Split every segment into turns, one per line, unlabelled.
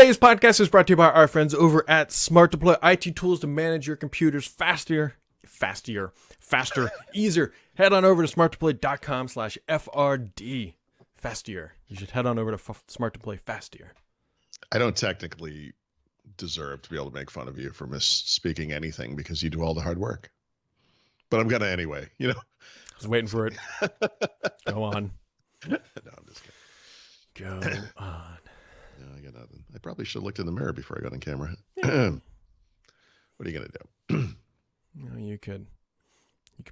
Today's podcast is brought to you by our friends over at Smart Deploy, IT tools to manage your computers faster, easier. Head on over to smartdeploy.com/FRD. Faster. You should head on over to Smart Deploy faster.
I don't technically deserve to be able to make fun of you for misspeaking anything because you do all the hard work. But I'm going to anyway, you know.
I was waiting for it. Go on.
No, I'm just kidding.
Go on.
No, I got nothing. I probably should have looked in the mirror before I got on camera.
Yeah.
What are you going to do?
You could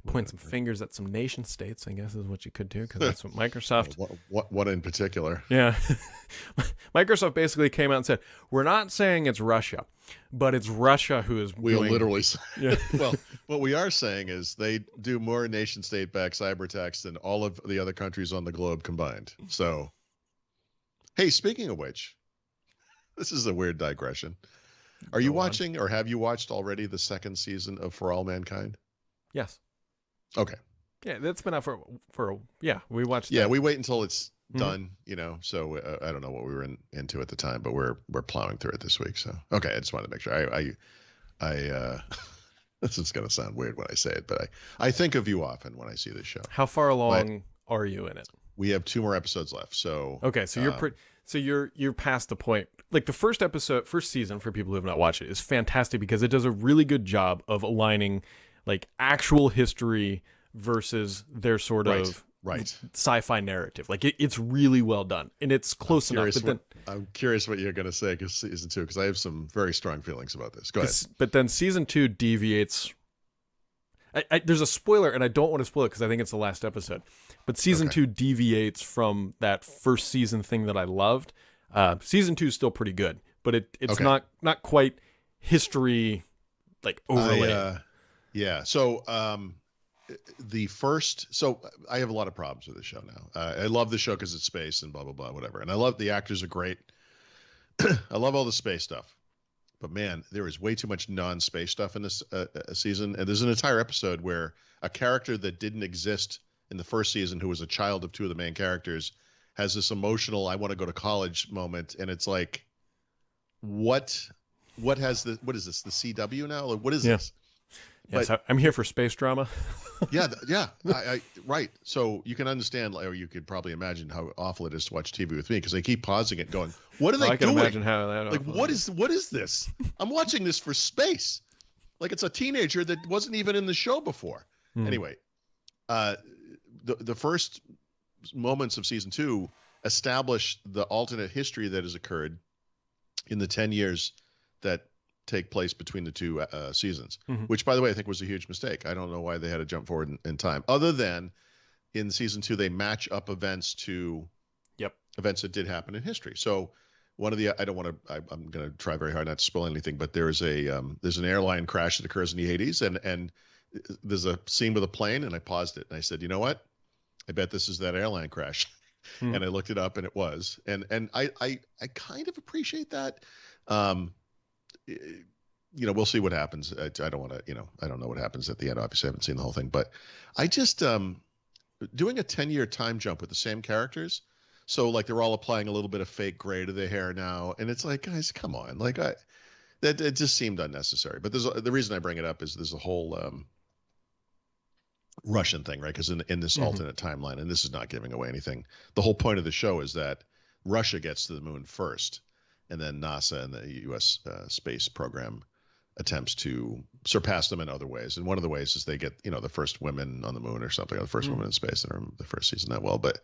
point some fingers at some nation states, I guess is what you could do, because that's what Microsoft...
What in particular?
Yeah. Microsoft basically came out and said, we're not saying it's Russia, but it's Russia who is
We'll literally say.
Yeah.
Well, what we are saying is they do more nation-state-backed cyber attacks than all of the other countries on the globe combined. So, hey, speaking of which, this is a weird digression. Are you watching or have you watched already the second season of For All Mankind?
Yes.
Okay.
Yeah, that's been out for we watched
Yeah,
that.
we wait until it's done, you know, so I don't know what we were into at the time, but we're plowing through it this week. So, okay, I just wanted to make sure. I this is going to sound weird when I say it, but I think of you often when I see this show.
How far along are you in it?
We have 2 more episodes left. So
okay, so you're past the point. Like the first season, for people who have not watched it, is fantastic because it does a really good job of aligning like actual history versus their sort of sci-fi narrative. Like it's really well done and it's close enough. But
I'm curious what you're going to say because season 2, because I have some very strong feelings about this. Go ahead.
But then season 2 deviates. There's a spoiler, and I don't want to spoil it because I think it's the last episode. But season 2 deviates from that first season thing that I loved. Season 2 is still pretty good, but it's not quite history like overlay.
Yeah. So so I have a lot of problems with this show now. I love the show because it's space and blah blah blah whatever, and I love the actors are great. I love all the space stuff. But man, there is way too much non-space stuff in this season. And there's an entire episode where a character that didn't exist in the first season, who was a child of 2 of the main characters, has this emotional "I want to go to college" moment, and it's like, what is this? The CW now? Like, what is this?
Yes, I'm here for space drama.
Yeah. Right. So you can understand, or you could probably imagine how awful it is to watch TV with me because they keep pausing it, going, "What are they doing?" I can
imagine how that.
Like, what is this? I'm watching this for space. Like it's a teenager that wasn't even in the show before. Anyway, the first moments of season 2 establish the alternate history that has occurred in the 10 years that take place between the 2 seasons, which, by the way, I think was a huge mistake. I don't know why they had to jump forward in time, other than in season 2 they match up events to events that did happen in history. So one of the I'm going to try very hard not to spoil anything, but there's an airline crash that occurs in the 80s, and there's a scene with a plane, and I paused it and I said, you know what? I bet this is that airline crash. And I looked it up, and it was. And I kind of appreciate that. We'll see what happens. I don't want to, I don't know what happens at the end. Obviously, I haven't seen the whole thing, but I just doing a 10-year time jump with the same characters. So like they're all applying a little bit of fake gray to their hair now, and it's like, guys, come on, like that it just seemed unnecessary. But the reason I bring it up is there's a whole Russian thing, right? Because in this alternate timeline, and this is not giving away anything, the whole point of the show is that Russia gets to the moon first, and then NASA and the U.S. space program attempts to surpass them in other ways. And one of the ways is they get, the first women on the moon or something, or the first woman in space in the first season that well. But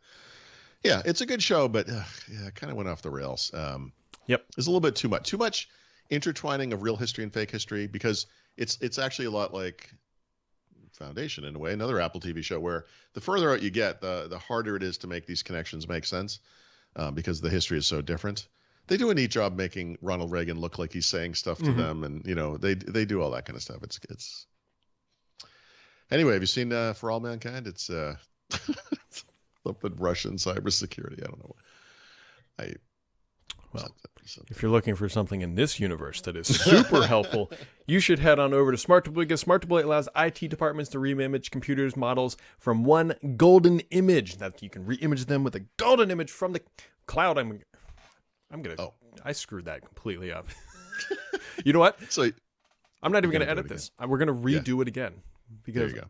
yeah, it's a good show, but it kind of went off the rails. There's a little bit too much intertwining of real history and fake history, because it's actually a lot like Foundation in a way, another Apple TV show, where the further out you get, the harder it is to make these connections make sense, because the history is so different. They do a neat job making Ronald Reagan look like he's saying stuff to them, and they do all that kind of stuff. It's anyway. Have you seen For All Mankind? It's something Russian cybersecurity. I don't know.
If you're looking for something in this universe that is super helpful, you should head on over to Smart Deploy, because Smart Deploy allows IT departments to re-image computers models from one golden image. That you can re-image them with a golden image from the cloud. I screwed that completely up. You know what?
So
I'm not even going to edit this. We're going to redo it again. Because
there you go.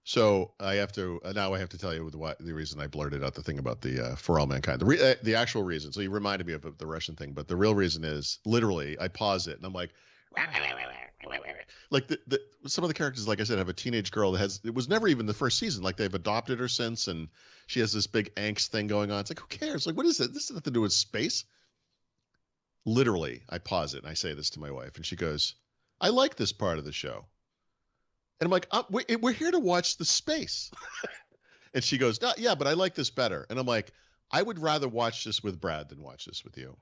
So I have to now tell you the reason I blurted out the thing about the For All Mankind. The actual reason. So you reminded me of the Russian thing, but the real reason is literally I pause it and I'm like, like some of the characters, like I said, have a teenage girl that it was never even the first season. Like they've adopted her since, and she has this big angst thing going on. It's like, who cares? Like, what is it? This has nothing to do with space. Literally, I pause it and I say this to my wife, and she goes, "I like this part of the show." And I'm like, we're here to watch the space. And she goes, "No, yeah, but I like this better." And I'm like, I would rather watch this with Brad than watch this with you,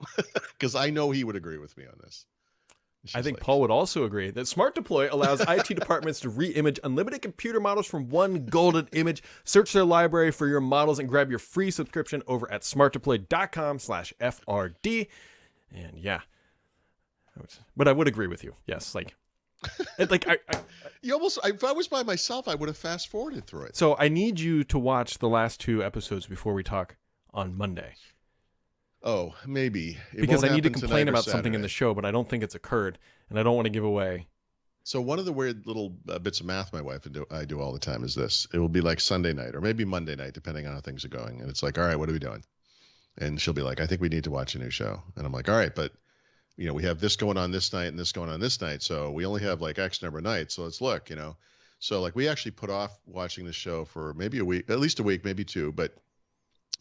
because I know he would agree with me on this.
I think Paul would also agree that Smart Deploy allows IT departments to re-image unlimited computer models from one golden image. Search their library for your models and grab your free subscription over at smartdeploy.com/FRD. And yeah, but I would agree with you. Yes, like
you almost. If I was by myself, I would have fast forwarded through it.
So I need you to watch the last 2 episodes before we talk on Monday.
Oh, maybe.
Because I need to complain about something in the show, but I don't think it's occurred, and I don't want to give away.
So one of the weird little bits of math my wife and I do all the time is this. It will be like Sunday night or maybe Monday night, depending on how things are going. And it's like, all right, what are we doing? And she'll be like, I think we need to watch a new show. And I'm like, all right, but we have this going on this night and this going on this night. So we only have like X number of nights. So let's look, So like we actually put off watching the show for maybe a week, at least a week, maybe 2, but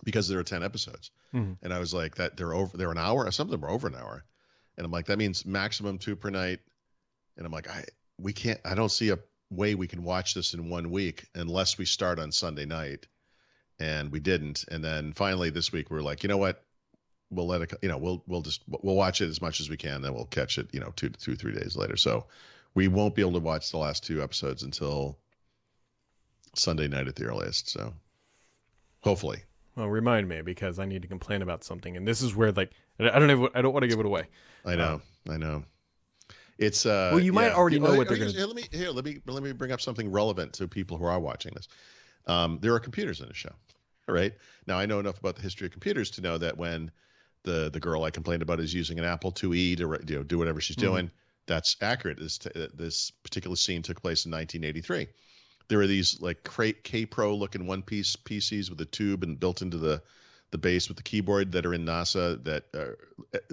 because there are 10 episodes. Mm-hmm. And I was like, that they're an hour. Some of them are over an hour. And I'm like, that means maximum 2 per night. And I'm like, I don't see a way we can watch this in 1 week unless we start on Sunday night. And we didn't. And then finally this week we were like, you know what? We'll let it, we'll watch it as much as we can. Then we'll catch it, 2 to 3 days later. So we won't be able to watch the last 2 episodes until Sunday night at the earliest. So hopefully.
Well, remind me, because I need to complain about something, and this is where I don't want to give it away.
I know. It's
well, you might already know what they're going to.
Let me bring up something relevant to people who are watching this. There are computers in the show, right? Now I know enough about the history of computers to know that when the girl I complained about is using an Apple IIe to do whatever she's doing, that's accurate. This particular scene took place in 1983. There are these like K-Pro looking one-piece PCs with a tube and built into the base with the keyboard that are in NASA that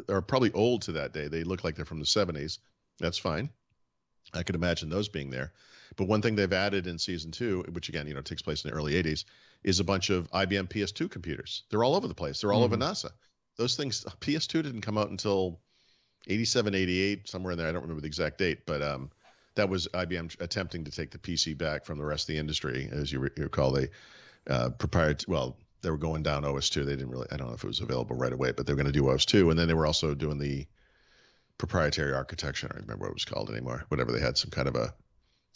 are probably old to that day. They look like they're from the 70s. That's fine. I could imagine those being there. But one thing they've added in season 2, which again, takes place in the early 80s, is a bunch of IBM PS2 computers. They're all over the place. They're all over NASA. Those things, PS2 didn't come out until 87, 88, somewhere in there. I don't remember the exact date, but that was IBM attempting to take the PC back from the rest of the industry. As you recall, they they were going down OS2. They didn't really, I don't know if it was available right away, but they were going to do OS2. And then they were also doing the proprietary architecture. I don't remember what it was called anymore. Whatever, they had some kind of a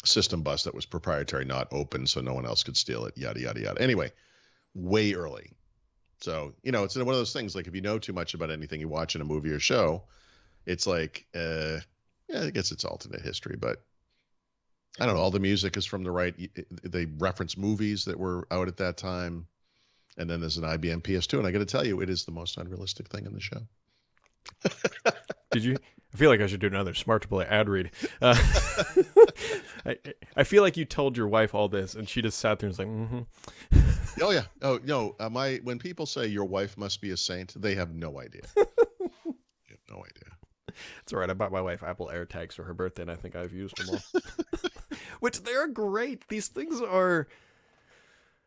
system bus that was proprietary, not open, so no one else could steal it, yada, yada, yada. Anyway, way early. So, it's one of those things, like if you know too much about anything you watch in a movie or show, it's like, I guess it's alternate history, but I don't know. All the music is from the right. They reference movies that were out at that time. And then there's an IBM PS2. And I got to tell you, it is the most unrealistic thing in the show.
Did you? I feel like I should do another Smart Deploy ad read. I feel like you told your wife all this and she just sat there and was like, mm-hmm.
Oh, yeah. Oh, no. When people say your wife must be a saint, they have no idea. They have no idea.
It's all right. I bought my wife Apple AirTags for her birthday, and I think I've used them all. Which they're great. These things are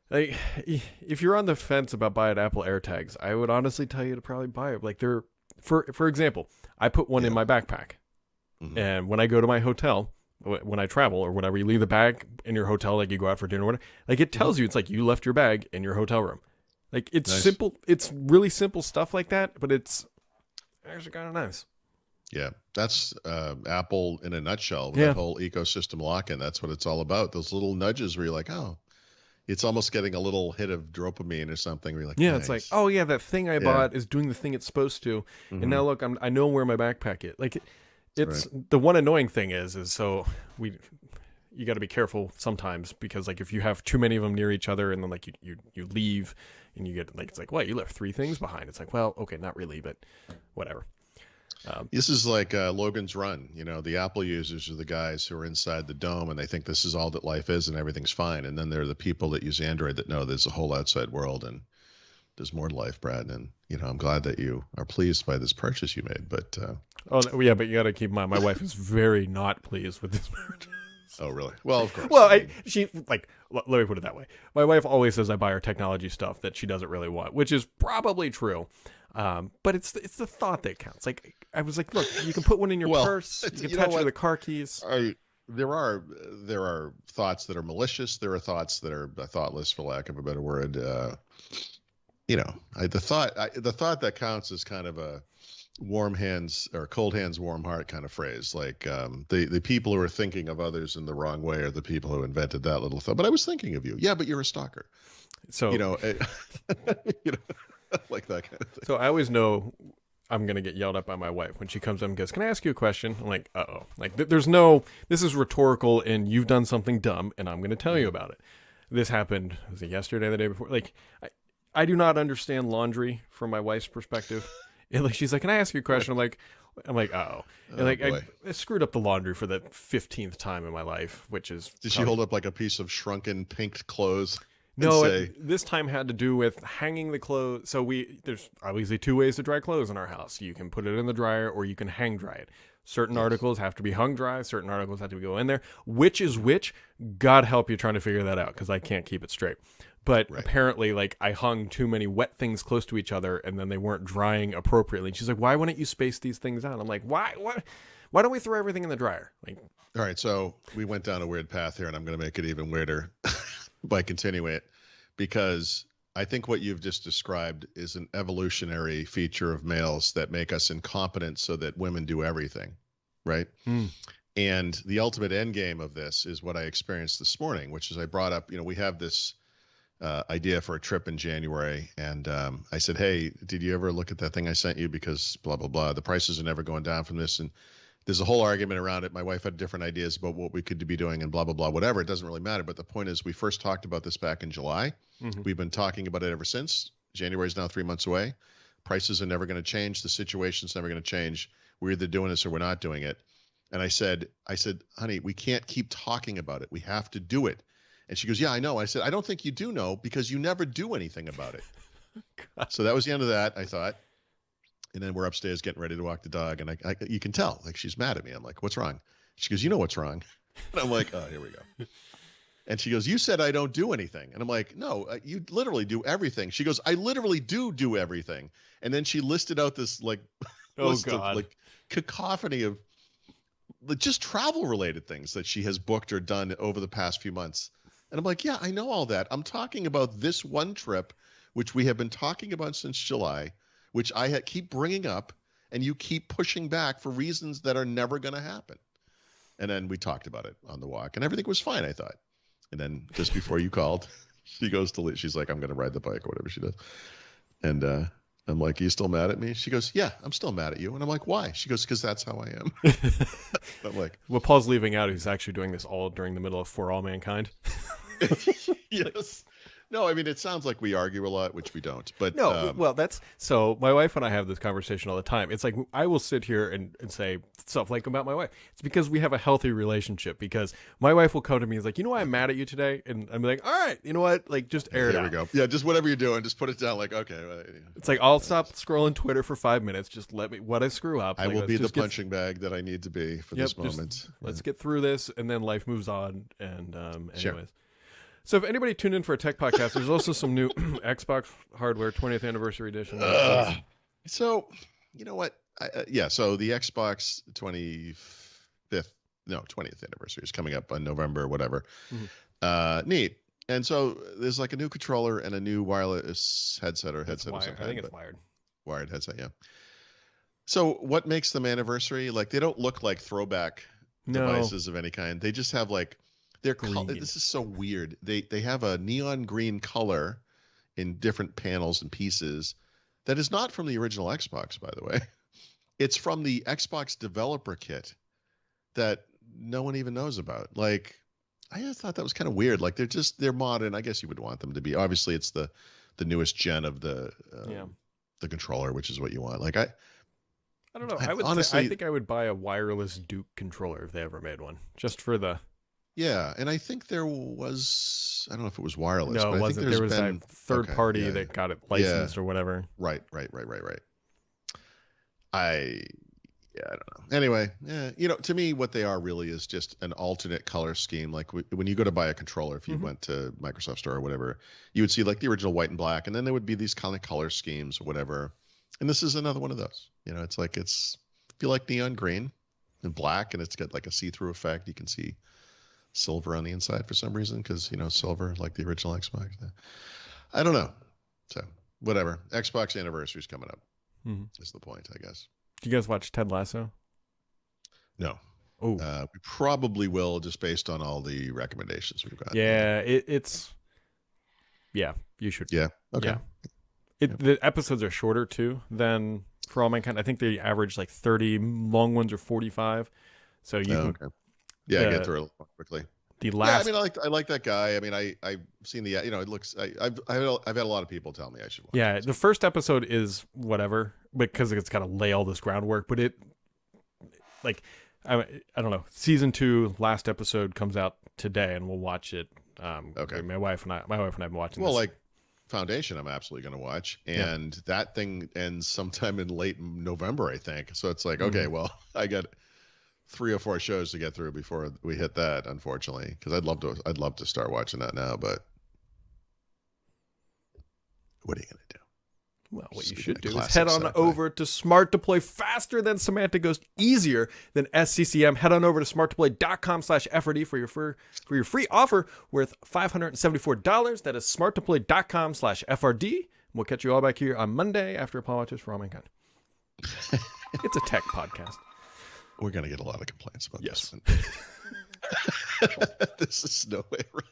like, if you're on the fence about buying Apple AirTags, I would honestly tell you to probably buy it. Like they're, for example, I put one in my backpack, and when I go to my hotel, when I travel or whenever you leave the bag in your hotel, like you go out for dinner or whatever, like it tells you, it's like you left your bag in your hotel room. Like it's simple. It's really simple stuff like that, but it's actually kind of nice.
Yeah, that's Apple in a nutshell. That whole ecosystem lock-in. That's what it's all about. Those little nudges where you're like, oh, it's almost getting a little hit of dopamine or something. Where you're like,
yeah,
nice.
It's like, oh yeah, that thing I bought is doing the thing it's supposed to, and now look, I know where my backpack is. Like, it's right. The one annoying thing is so you got to be careful sometimes, because like if you have too many of them near each other and then like you leave and you get like, it's like, what, you left 3 things behind. It's like, well, okay, not really, but whatever.
This is like Logan's Run. You know, the Apple users are the guys who are inside the dome and they think this is all that life is and everything's fine. And then there are the people that use Android that know there's a whole outside world and there's more to life, Brad. And, you know, I'm glad that you are pleased by this purchase you made. But
oh yeah, but you got to keep in mind, my wife is very not pleased with this purchase.
Oh, really? Well, of course.
Well, she like, let me put it that way. My wife always says I buy her technology stuff that she doesn't really want, which is probably true. But it's the thought that counts. Like, I was like, look, you can put one in your purse. You can attach it to the car keys.
There are thoughts that are malicious. There are thoughts that are thoughtless, for lack of a better word. You know, the thought that counts is kind of a warm hands or cold hands, warm heart kind of phrase. Like the people who are thinking of others in the wrong way are the people who invented that little thought. But I was thinking of you. Yeah, but you're a stalker. So, you know, you know, like that kind of thing.
So I always know I'm going to get yelled at by my wife when she comes up and goes, can I ask you a question? I'm like, uh-oh. Like, there's no, this is rhetorical and you've done something dumb and I'm going to tell you about it. This happened, was it yesterday, the day before? Like, I do not understand laundry from my wife's perspective. And like, she's like, can I ask you a question? I'm like, uh-oh. And like, I screwed up the laundry for the 15th time in my life, which is...
Did she hold up like a piece of shrunken pink clothes?
No, this time had to do with hanging the clothes. So there's obviously 2 ways to dry clothes in our house. You can put it in the dryer or you can hang dry it. Certain articles have to be hung dry. Certain articles have to go in there. Which is which? God help you trying to figure that out, because I can't keep it straight. But apparently, like, I hung too many wet things close to each other, and then they weren't drying appropriately. And she's like, why wouldn't you space these things out? I'm like, why don't we throw everything in the dryer? Like,
all right, so we went down a weird path here, and I'm going to make it even weirder by continuing it, because I think what you've just described is an evolutionary feature of males that make us incompetent so that women do everything, right? And the ultimate end game of this is what I experienced this morning, which is I brought up, you know, we have this idea for a trip in January. And I said, hey, did you ever look at that thing I sent you? Because blah, blah, blah. The prices are never going down from this. And there's a whole argument around it. My wife had different ideas about what we could be doing and blah, blah, blah, whatever. It doesn't really matter. But the point is, we first talked about this back in July. We've been talking about it ever since. January is now 3 months away. Prices are never going to change. The situation's never going to change. We're either doing this or we're not doing it. And I said, honey, we can't keep talking about it. We have to do it. And she goes, yeah, I know. I said, I don't think you do know, because you never do anything about it. So that was the end of that, I thought. And then we're upstairs getting ready to walk the dog. And you can tell, like, she's mad at me. I'm like, what's wrong? She goes, you know what's wrong. And I'm like, oh, here we go. And she goes, you said I don't do anything. And I'm like, no, you literally do everything. She goes, I literally do everything. And then she listed out this like list of like cacophony of like just travel related things that she has booked or done over the past few months. And I'm like, yeah, I know all that. I'm talking about this one trip, which we have been talking about since July, which I keep bringing up, and you keep pushing back for reasons that are never going to happen. And then we talked about it on the walk, and everything was fine, I thought. And then just before you called, she goes to leave. She's like, I'm going to ride the bike or whatever she does. And I'm like, are you still mad at me? She goes, yeah, I'm still mad at you. And I'm like, why? She goes, because that's how I am. I'm like,
what Paul's leaving out, he's actually doing this all during the middle of For All Mankind.
Yes. No, I mean, it sounds like we argue a lot, which we don't. But
no, well, that's so. My wife and I have this conversation all the time. It's like I will sit here and say stuff like about my wife. It's because we have a healthy relationship. Because my wife will come to me and is like, you know why I'm mad at you today? And I'm like, all right, you know what? Like, just air it out.
There we go. Yeah, just whatever you're doing, just put it down. Like, okay.
It's like I'll stop scrolling Twitter for 5 minutes. Just let me. What I screw up,
I will be the punching bag that I need to be for this moment.
Let's get through this, and then life moves on. And anyways.
Sure.
So if anybody tuned in for a tech podcast, there's also some new Xbox hardware 20th anniversary edition.
So, you know what? So the Xbox 20th anniversary is coming up on November, whatever. Neat. And so there's like a new controller and a new wireless headset or headset or something.
I think it's wired.
Wired headset, yeah. So what makes them anniversary? Like, they don't look like throwback devices of any kind. They just have like, this is so weird. They have a neon green color in different panels and pieces that is not from the original Xbox, by the way. It's from the Xbox developer kit that no one even knows about. Like, I just thought that was kind of weird. Like they're modern. I guess you would want them to be. Obviously, it's the newest gen of the controller, which is what you want. Like I
don't know.
Honestly,
I think I would buy a wireless Duke controller if they ever made one, just for the.
Yeah, and I think there was. I don't know if it was wireless.
No,
but
it wasn't. There was a third party
yeah,
that got it licensed or whatever.
Right. I don't know. Anyway, to me, what they are really is just an alternate color scheme. Like when you go to buy a controller, if you went to Microsoft Store or whatever, you would see like the original white and black, and then there would be these kind of color schemes or whatever. And this is another one of those. It's like I feel like neon green and black, and it's got like a see-through effect. You can see silver on the inside for some reason because silver, like the original Xbox. I don't know. So whatever. Xbox anniversary's coming up. Is the point, I guess.
Do you guys watch Ted Lasso?
No.
Oh,
we probably will, just based on all the recommendations we've got.
Yeah, it's. Yeah, you should.
Yeah. Okay.
Yeah. The episodes are shorter too than For All Mankind. I think they average like 30. Long ones are 45. So you can.
Okay. Yeah, get through it quickly.
The last.
Yeah, I mean, I like that guy. I mean, I've seen the. It looks. I've had a lot of people tell me I should watch.
Yeah,
it.
the first episode is whatever because it's got to lay all this groundwork, but it. Like, I don't know. Season 2, last episode comes out today, and we'll watch it.
Okay.
My wife and I have been watching.
Well,
this.
like Foundation, I'm absolutely going to watch, and that thing ends sometime in late November, I think. So it's like, okay, well, I got 3 or 4 shows to get through before we hit that, unfortunately, because I'd love to start watching that now, but what are you going to do?
Well, what you should do is head on over to Smart to Play. Faster than Samantha goes, easier than SCCM. Head on over to smarttoplay.com/FRD for your free offer worth $574. That is smarttoplay.com/FRD. We'll catch you all back here on Monday after Apollo Watches For All Mankind. It's a tech podcast.
We're going to get a lot of complaints about
this
one. This is no way right.